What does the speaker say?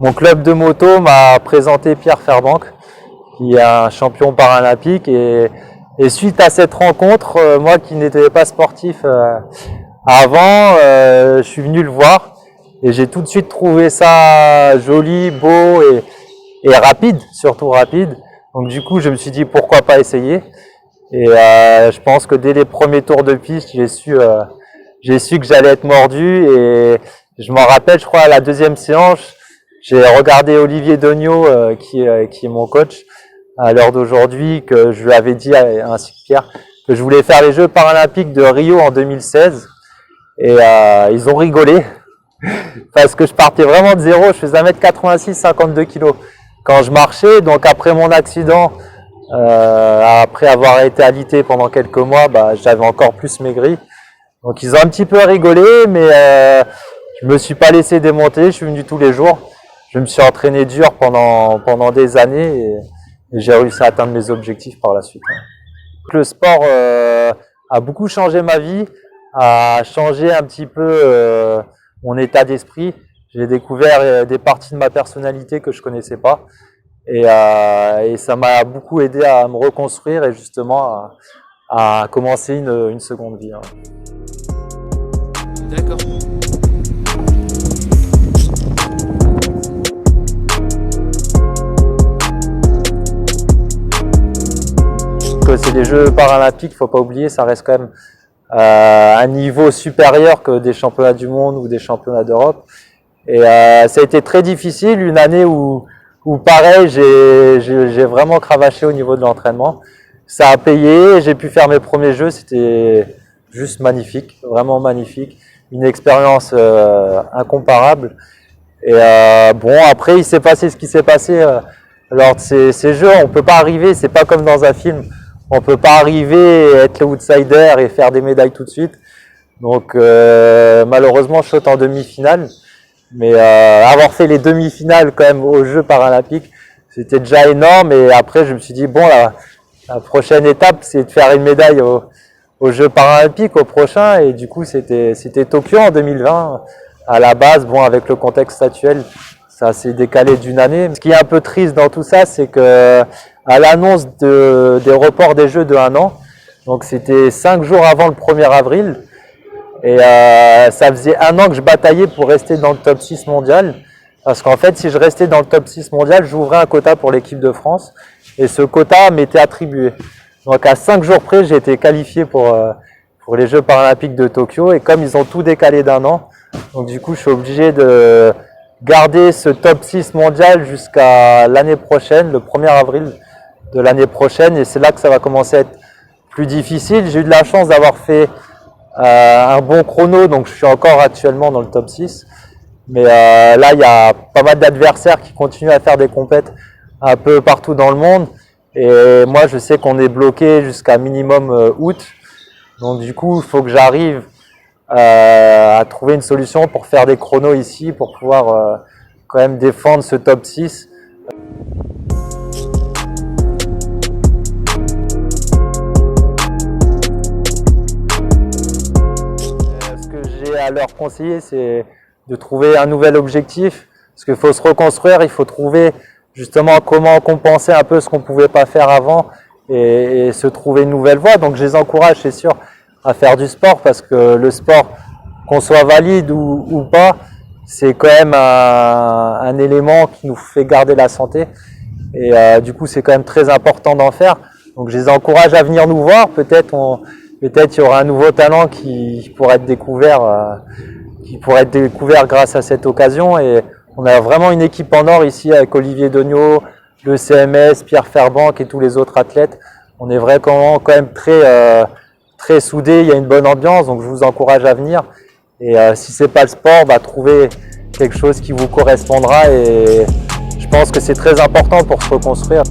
Mon club de moto m'a présenté Pierre Fairbank, qui est un champion paralympique. Et suite à cette rencontre, moi qui n'étais pas sportif avant, je suis venu le voir et j'ai tout de suite trouvé ça joli, beau et rapide, surtout rapide. Donc du coup, je me suis dit pourquoi pas essayer. Et je pense que dès les premiers tours de piste, j'ai su que j'allais être mordu. Et je m'en rappelle, je crois, à la deuxième séance, j'ai regardé Olivier Dognaud, qui est mon coach à l'heure d'aujourd'hui, que je lui avais dit, ainsi que Pierre, que je voulais faire les Jeux paralympiques de Rio en 2016. Et ils ont rigolé parce que je partais vraiment de zéro. Je faisais 1m86, 52 kg quand je marchais. Donc après mon accident, après avoir été alité pendant quelques mois, j'avais encore plus maigri. Donc ils ont un petit peu rigolé, mais je me suis pas laissé démonter. Je suis venu tous les jours. Je me suis entraîné dur pendant des années et j'ai réussi à atteindre mes objectifs par la suite. Le sport a beaucoup changé ma vie, a changé un petit peu mon état d'esprit. J'ai découvert des parties de ma personnalité que je connaissais pas et ça m'a beaucoup aidé à me reconstruire et justement à commencer une seconde vie. D'accord. C'est les Jeux paralympiques, faut pas oublier, ça reste quand même un niveau supérieur que des championnats du monde ou des championnats d'Europe. Et ça a été très difficile, une année où pareil, j'ai vraiment cravaché au niveau de l'entraînement. Ça a payé, j'ai pu faire mes premiers Jeux, c'était juste magnifique, vraiment magnifique. Une expérience incomparable. Et bon, après, il s'est passé ce qui s'est passé lors de ces Jeux. On peut pas arriver, c'est pas comme dans un film. On peut pas arriver, être l'outsider et faire des médailles tout de suite. Donc malheureusement, je saute en demi-finale. Mais avoir fait les demi-finales quand même aux Jeux paralympiques, c'était déjà énorme. Et après, je me suis dit, bon, la prochaine étape, c'est de faire une médaille aux Jeux paralympiques, au prochain. Et du coup, c'était Tokyo en 2020. À la base, bon, avec le contexte actuel, ça s'est décalé d'une année. Ce qui est un peu triste dans tout ça, c'est que à l'annonce des reports des Jeux de 1 an, donc c'était 5 jours avant le 1er avril, et ça faisait 1 an que je bataillais pour rester dans le top 6 mondial, parce qu'en fait, si je restais dans le top 6 mondial, j'ouvrais un quota pour l'équipe de France, et ce quota m'était attribué. Donc à 5 jours près, j'ai été qualifié pour les Jeux paralympiques de Tokyo, et comme ils ont tout décalé d'1 an, donc du coup, je suis obligé de garder ce top 6 mondial jusqu'à l'année prochaine, le 1er avril de l'année prochaine, et c'est là que ça va commencer à être plus difficile. J'ai eu de la chance d'avoir fait un bon chrono, donc je suis encore actuellement dans le top 6. Mais là, il y a pas mal d'adversaires qui continuent à faire des compètes un peu partout dans le monde. Et moi, je sais qu'on est bloqué jusqu'à minimum août. Donc du coup, il faut que j'arrive à trouver une solution pour faire des chronos ici, pour pouvoir quand même défendre ce top 6. Ce que j'ai à leur conseiller, c'est de trouver un nouvel objectif, parce qu'il faut se reconstruire, il faut trouver justement comment compenser un peu ce qu'on ne pouvait pas faire avant et se trouver une nouvelle voie. Donc je les encourage, c'est sûr, à faire du sport, parce que le sport, qu'on soit valide ou pas, c'est quand même un élément qui nous fait garder la santé. Et du coup, c'est quand même très important d'en faire. Donc je les encourage à venir nous voir. Peut-être il y aura un nouveau talent qui pourrait être découvert, grâce à cette occasion. Et on a vraiment une équipe en or ici avec Olivier Dognaud, le CMS, Pierre Fairbank et tous les autres athlètes. On est vraiment quand même très soudés, il y a une bonne ambiance, donc je vous encourage à venir. Et si c'est pas le sport, trouvez quelque chose qui vous correspondra, et je pense que c'est très important pour se reconstruire.